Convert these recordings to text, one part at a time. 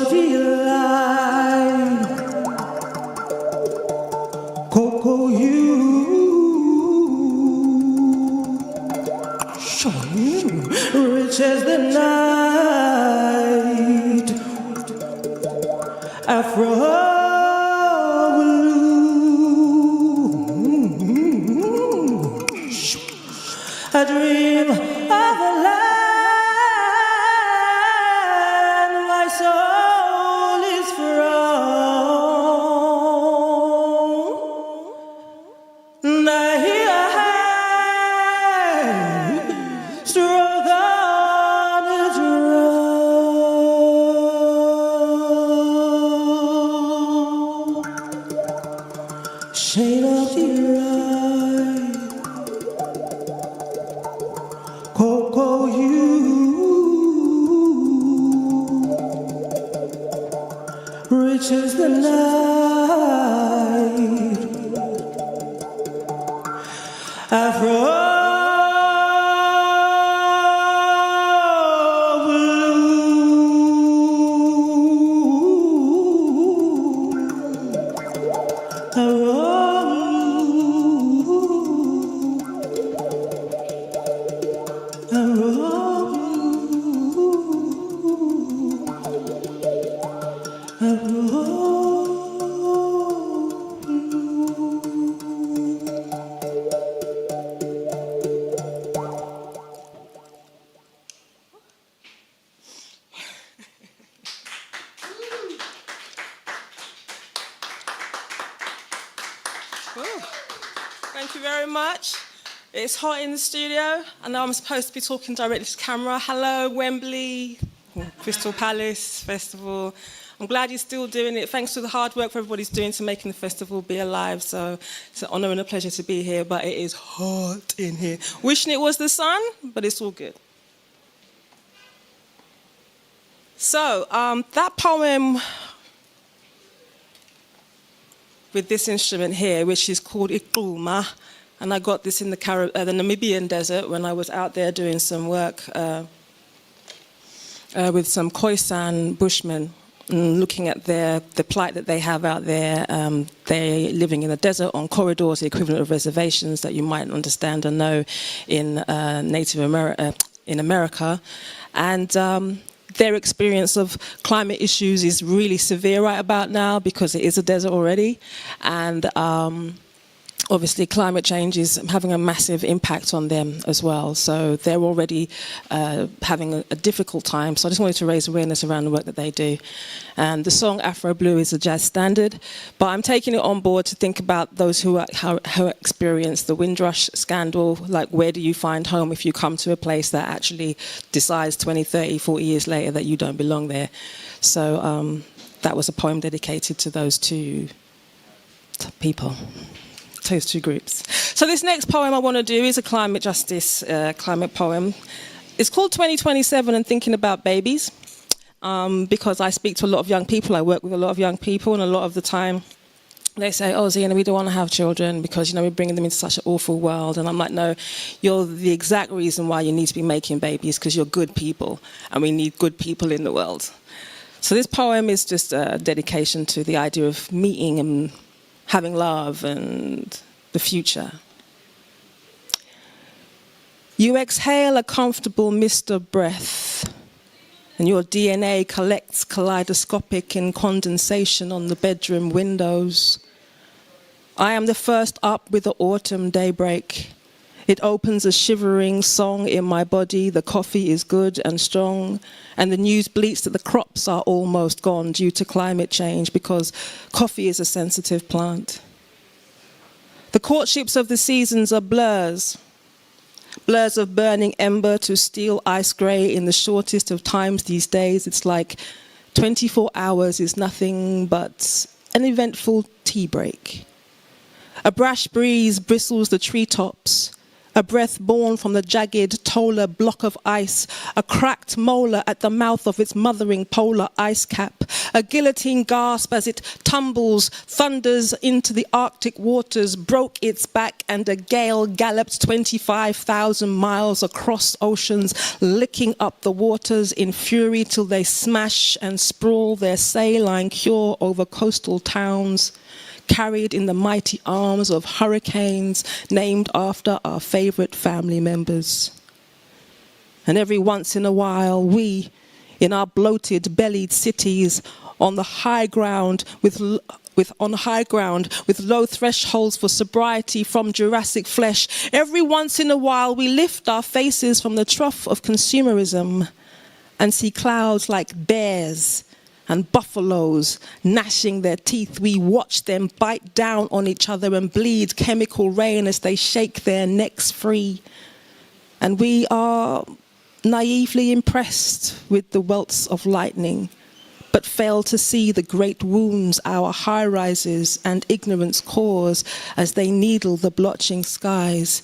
of delight, Coco, you shine rich as the night, Afro blue, a dream of a land my soul is from. And I hear stroke on a drum, shade of delight, Coco, you rich as the night, Afro Thank you very much. It's hot in the studio. I know I'm supposed to be talking directly to camera. Hello, Wembley, Crystal Palace Festival. I'm glad you're still doing it. Thanks to the hard work everybody's doing to making the festival be alive. So it's an honour and a pleasure to be here, but it is hot in here. Wishing it was the sun, but it's all good. So that poem with this instrument here, which is called Iquma, and I got this in the Namibian desert when I was out there doing some work with some Khoisan Bushmen, looking at the plight that they have out there. They're living in the desert on corridors, the equivalent of reservations that you might understand and know in Native America, in America. And their experience of climate issues is really severe right about now because it is a desert already. And obviously climate change is having a massive impact on them as well. So they're already having a difficult time. So I just wanted to raise awareness around the work that they do. And the song Afro Blue is a jazz standard, but I'm taking it on board to think about those who experience the Windrush scandal. Like, where do you find home if you come to a place that actually decides 20, 30, 40 years later that you don't belong there? So that was a poem dedicated to those two people. Those two groups. So this next poem I want to do is a climate justice climate poem. It's called 2027 and Thinking About Babies, because I speak to a lot of young people. I work with a lot of young people, and a lot of the time they say, oh, Zena, we don't want to have children because, we're bringing them into such an awful world. And I'm like, no, you're the exact reason why you need to be making babies, because you're good people, and we need good people in the world. So this poem is just a dedication to the idea of meeting and having love and the future. You exhale a comfortable mist of breath, and your DNA collects kaleidoscopic in condensation on the bedroom windows. I am the first up with the autumn daybreak. It opens a shivering song in my body. The coffee is good and strong, and the news bleats that the crops are almost gone due to climate change, because coffee is a sensitive plant. The courtships of the seasons are blurs. Blurs of burning ember to steel ice grey in the shortest of times these days. It's like 24 hours is nothing but an eventful tea break. A brash breeze bristles the treetops. A breath born from the jagged Tola block of ice, a cracked molar at the mouth of its mothering polar ice cap, a guillotine gasp as it tumbles, thunders into the Arctic waters, broke its back, and a gale galloped 25,000 miles across oceans, licking up the waters in fury till they smash and sprawl their saline cure over coastal towns, carried in the mighty arms of hurricanes named after our favourite family members. And every once in a while, we, in our bloated, bellied cities, on the high ground with low thresholds for sobriety from Jurassic flesh, every once in a while we lift our faces from the trough of consumerism and see clouds like bears and buffaloes gnashing their teeth. We watch them bite down on each other and bleed chemical rain as they shake their necks free. And we are naively impressed with the welts of lightning, but fail to see the great wounds our high-rises and ignorance cause as they needle the blotching skies,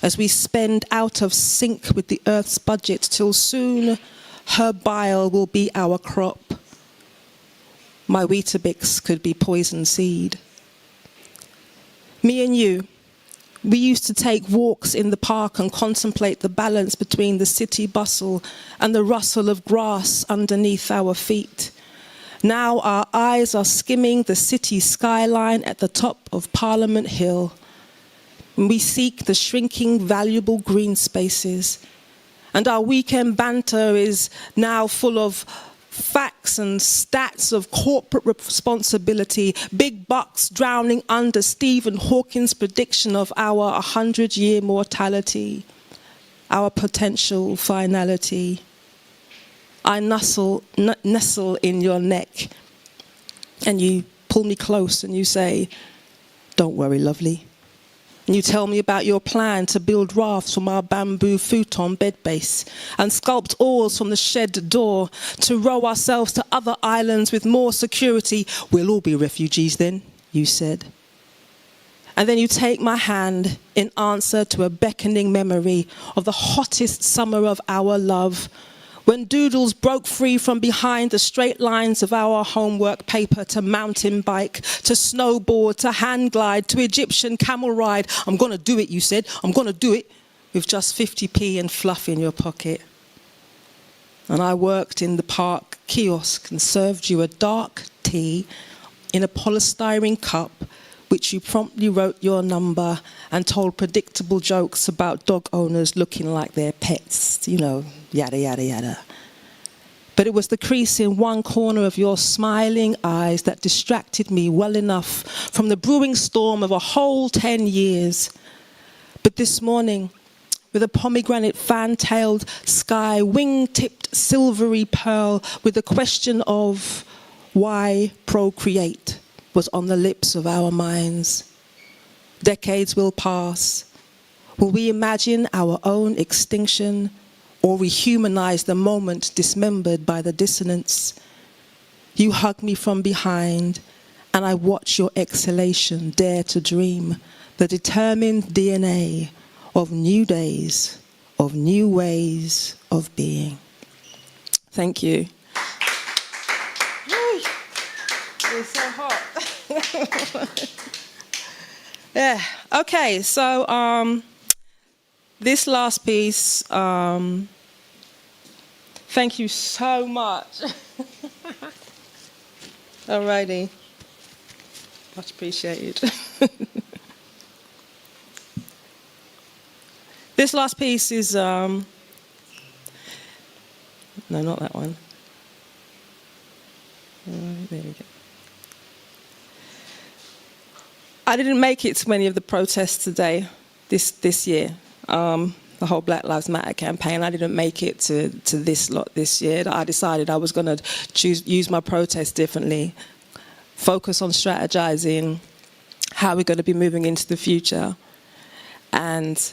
as we spend out of sync with the earth's budget till soon her bile will be our crop. My Weetabix could be poison seed. Me and you, we used to take walks in the park and contemplate the balance between the city bustle and the rustle of grass underneath our feet. Now our eyes are skimming the city skyline at the top of Parliament Hill. We seek the shrinking, valuable green spaces. And our weekend banter is now full of facts and stats of corporate responsibility, big bucks drowning under Stephen Hawking's prediction of our 100-year mortality, our potential finality. I nestle in your neck, and you pull me close and you say, "Don't worry, lovely." And you tell me about your plan to build rafts from our bamboo futon bed base and sculpt oars from the shed door to row ourselves to other islands with more security. "We'll all be refugees then," you said. And then you take my hand in answer to a beckoning memory of the hottest summer of our love, when doodles broke free from behind the straight lines of our homework paper to mountain bike, to snowboard, to hang glide, to Egyptian camel ride. "I'm going to do it," you said. "I'm going to do it," with just 50p and fluff in your pocket. And I worked in the park kiosk and served you a dark tea in a polystyrene cup, which you promptly wrote your number and told predictable jokes about dog owners looking like their pets, you know, yada, yada, yada. But it was the crease in one corner of your smiling eyes that distracted me well enough from the brewing storm of a whole 10 years. But this morning, with a pomegranate fan-tailed sky, wing-tipped silvery pearl, with the question of why procreate was on the lips of our minds. Decades will pass. Will we imagine our own extinction, or rehumanize the moment dismembered by the dissonance? You hug me from behind, and I watch your exhalation dare to dream, the determined DNA of new days, of new ways of being. Thank you. It's so hot. Yeah. Okay. So this last piece. Thank you so much. Alrighty. Much appreciated. This last piece is no, not that one. There we go. I didn't make it to many of the protests today, this year. The whole Black Lives Matter campaign, I didn't make it to this lot this year. I decided I was going to use my protest differently, focus on strategizing how we're going to be moving into the future. And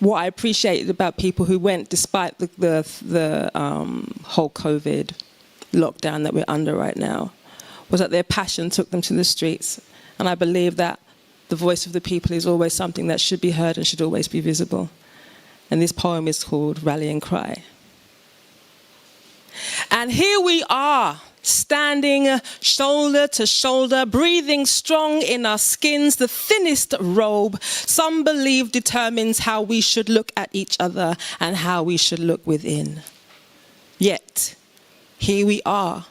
what I appreciated about people who went, despite the whole COVID lockdown that we're under right now, was that their passion took them to the streets. And I believe that the voice of the people is always something that should be heard and should always be visible. And this poem is called Rallying Cry. And here we are, standing shoulder to shoulder, breathing strong in our skins, the thinnest robe some believe determines how we should look at each other and how we should look within. Yet, here we are,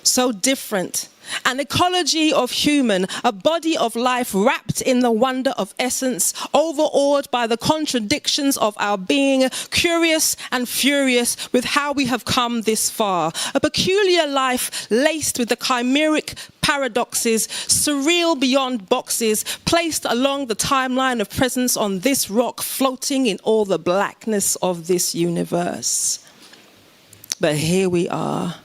so different, an ecology of human, a body of life wrapped in the wonder of essence, overawed by the contradictions of our being, curious and furious with how we have come this far. A peculiar life laced with the chimeric paradoxes, surreal beyond boxes, placed along the timeline of presence on this rock, floating in all the blackness of this universe. But here we are,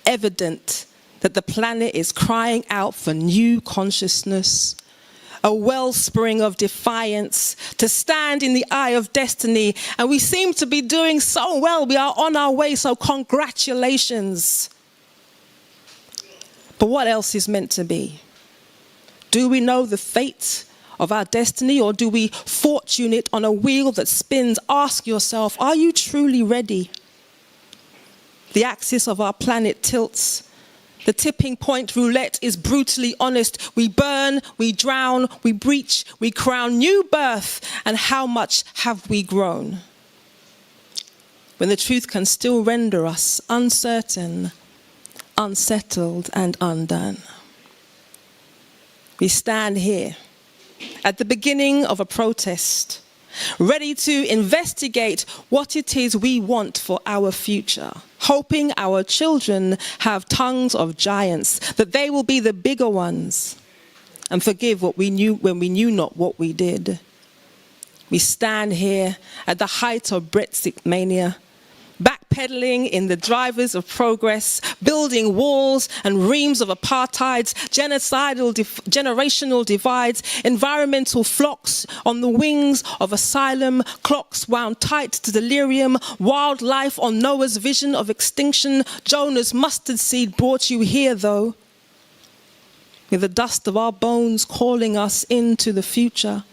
evident that the planet is crying out for new consciousness, a wellspring of defiance, to stand in the eye of destiny. And we seem to be doing so well. We are on our way, so congratulations. But what else is meant to be? Do we know the fate of our destiny, or do we fortune it on a wheel that spins? Ask yourself, are you truly ready? The axis of our planet tilts. The tipping point roulette is brutally honest. We burn, we drown, we breach, we crown new birth. And how much have we grown? When the truth can still render us uncertain, unsettled, and undone. We stand here at the beginning of a protest, ready to investigate what it is we want for our future, hoping our children have tongues of giants, that they will be the bigger ones and forgive what we knew when we knew not what we did. We stand here at the height of Brexit mania, backpedaling in the drivers of progress, building walls and reams of apartheids, generational divides, environmental flocks on the wings of asylum, clocks wound tight to delirium, wildlife on Noah's vision of extinction. Jonah's mustard seed brought you here, though, with the dust of our bones calling us into the future.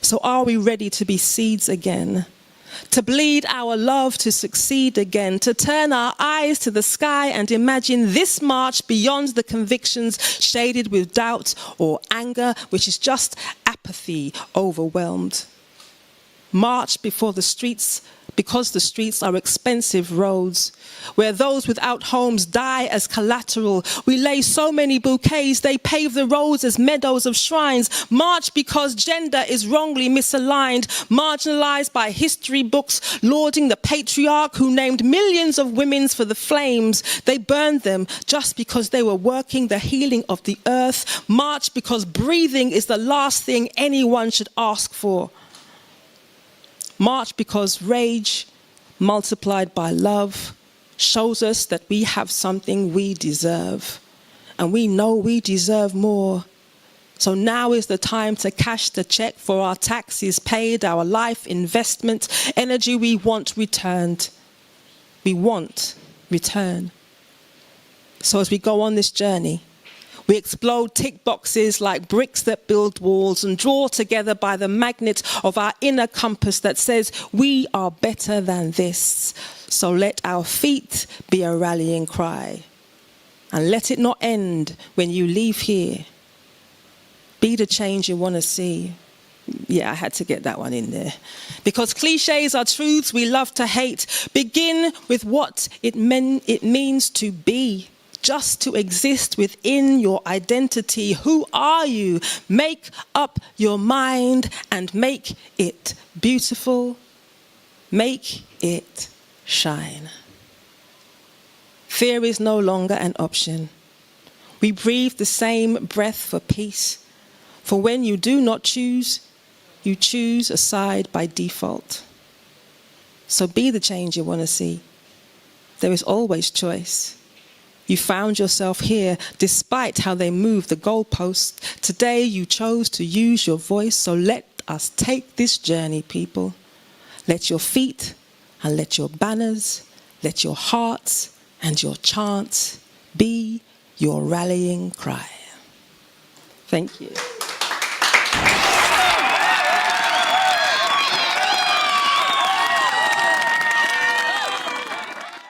So are we ready to be seeds again? To bleed our love to succeed again, to turn our eyes to the sky and imagine this march beyond the convictions shaded with doubt or anger, which is just apathy overwhelmed. March before the streets, because the streets are expensive roads, where those without homes die as collateral. We lay so many bouquets, they pave the roads as meadows of shrines. March because gender is wrongly misaligned, marginalized by history books, lauding the patriarch who named millions of women for the flames. They burned them just because they were working the healing of the earth. March because breathing is the last thing anyone should ask for. March because rage multiplied by love shows us that we have something we deserve. And we know we deserve more. So now is the time to cash the check for our taxes paid, our life investment, energy we want returned. We want return. So as we go on this journey, we explode tick boxes like bricks that build walls and draw together by the magnet of our inner compass that says we are better than this. So let our feet be a rallying cry. And let it not end when you leave here. Be the change you want to see. Yeah, I had to get that one in there. Because cliches are truths we love to hate. Begin with what it means to be. Just to exist within your identity. Who are you? Make up your mind and make it beautiful. Make it shine. Fear is no longer an option. We breathe the same breath for peace. For when you do not choose, you choose a side by default. So be the change you want to see. There is always choice. You found yourself here despite how they moved the goalposts. Today you chose to use your voice, so let us take this journey, people. Let your feet and let your banners, let your hearts and your chants be your rallying cry. Thank you.